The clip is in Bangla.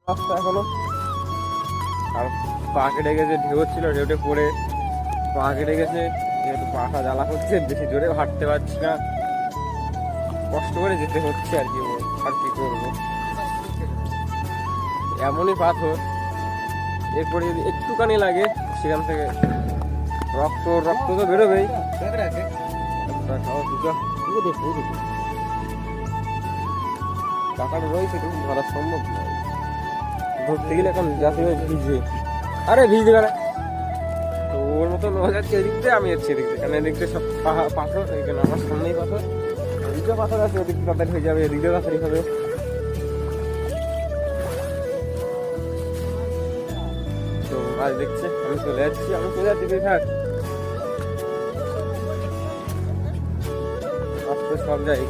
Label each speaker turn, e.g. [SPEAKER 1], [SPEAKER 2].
[SPEAKER 1] রাস্তা এখনো, আর পা কেটে গেছে, ঢেউ ছিল, ঢেউটে পড়ে পা কেটে গেছে। যেহেতু পাটা জ্বালা করছে, বেশি জোরে হাঁটতে পারছি না, কষ্ট করে যেতে হচ্ছে আর কি। আর কি করবো, এমনই পাথর, এরপরে যদি একটুখানি লাগে সেখান থেকে রক্ত রক্ত তো বেরোবেই। টাকাটা রয়েছে কিন্তু ধরা সম্ভব নয়, ধরতে গেলে এখন যাতে ভিজে। আরে ভিজবে না, তো ওর মতন হয়ে যাচ্ছে এদিক দিয়ে, আমি যাচ্ছি এদিক দিয়ে, কারণ এদিক দিয়ে সব পাথর, এখানে আমার সামনেই পাথর, এদিকে পাথর আছে, ওদিক দিয়ে তাড়াতাড়ি হয়ে যাবে, এদিক দিয়ে তাড়াতাড়ি হবে। তো আজ দেখছে আমি চলে যাচ্ছি, তুই থাক, আজকে সব যাই।